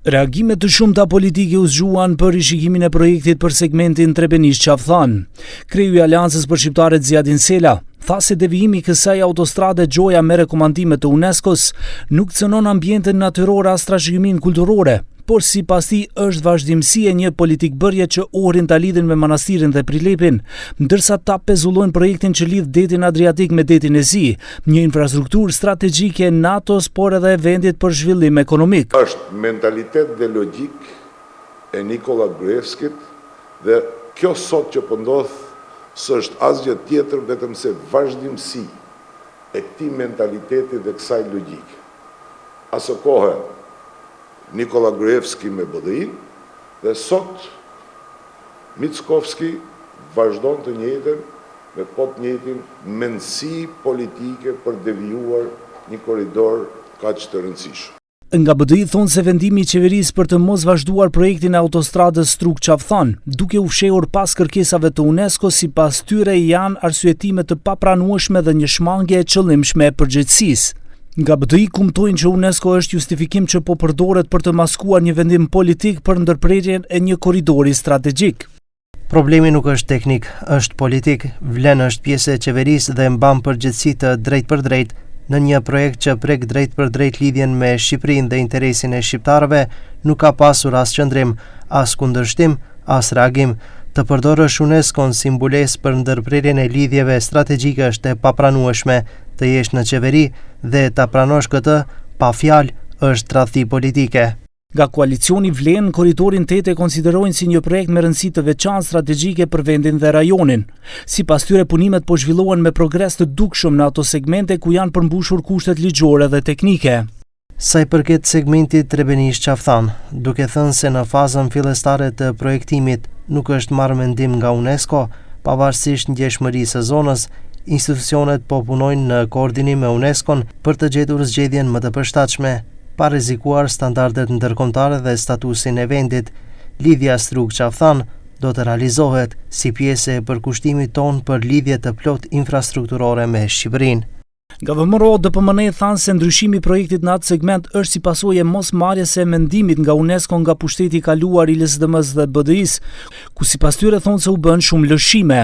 Reagimet të shumta politike u zgjuan për rishikimin e projektit për segmentin Trebenish-Qaftan. Kriju i Aleancës për Shqiptarët Ziadin Sela tha se devijimi i kësaj autostrade gjoja me rekomandime të UNESCO-s nuk cënon ambientin natyror as trashëgiminë kulturore, por sipas tij është vazhdimësi e një politikbërje që Ohrin ta lidhin me manastirin dhe Prilepin, ndërsa ta pezullojnë projektin që lidh detin Adriatik me detin e Zi, një infrastrukturë strategjike e NATO-s, por edhe e vendit për zhvillim ekonomik. Është mentalitet dhe logjik e Nikola Gruevskit dhe kjo sot që po ndodh s'është asgjë tjetër vetëm se vazhdimësi e këtij mentaliteti dhe kësaj logjike. Aso kohë Nikola Gruevski me BDI dhe sot Mickovski vazhdon të njëjtën me po të njëjtin mendësi politike për devijuar një korridor kaq të rëndësishëm. Nga BDI thonë se vendimi i qeverisë për të mos vazhduar projektin e autostradës Struk-Qaftan, duke u fshehur pas kërkesave të UNESCO, sipas tyre janë arsyetime të papranueshme dhe një shmangje e qëllimshme e përgjegjësisë. Nga BDI kumtojnë që UNESCO është justifikim që po përdoret për të maskuar një vendim politik për ndërprerjen e një korridori strategjik. Problemi nuk është teknik, është politik. Vlen është pjesë e qeverisë dhe mban përgjegjësi të drejt për drejt në një projekt që prek drejt për drejt lidhjen me Shqipërinë dhe interesin e shqiptarëve, nuk ka pasur as qëndrim, as kundërshtim, as reagim. Të përdorësh UNESCO-n si mbulesë për ndërprerjen e lidhjeve strategjike është e papranueshme. Të jesh në qeveri dhe ta pranosh këtë pa fjalë është tradhti politike. Nga koalicioni Vlen, korridorin 8 e konsiderojnë si një projekt me rëndësi të veçantë strategjike për vendin dhe rajonin. Sipas tyre, punimet po zhvillohen me progres të dukshëm në ato segmente ku janë përmbushur kushtet ligjore dhe teknike. Sa i përket segmentit Trebenish-Qaftan, duke thënë se në fazën fillestare të projektimit nuk është marrë mendim nga UNESCO, pavarësisht ndjeshmërisë së zonës, institucionet po punojnë në koordinim me UNESCO-n për të gjetur zgjedhjen më të përshtatshme, pa rrezikuar standardet ndërkombëtare dhe statusin e vendit. Lidhja Struk-Qaftan do të realizohet si pjesë e përkushtimit ton për lidhje të plot infrastrukturore me Shqipërinë. Nga VMRO, DPMN thanë se ndryshimi i projektit në atë segment është si pasojë e mosmarrjes së mendimit nga UNESCO nga pushteti i kaluar i LSDM-s dhe BDI-s, ku sipas tyre thonë se u bën shumë lëshime.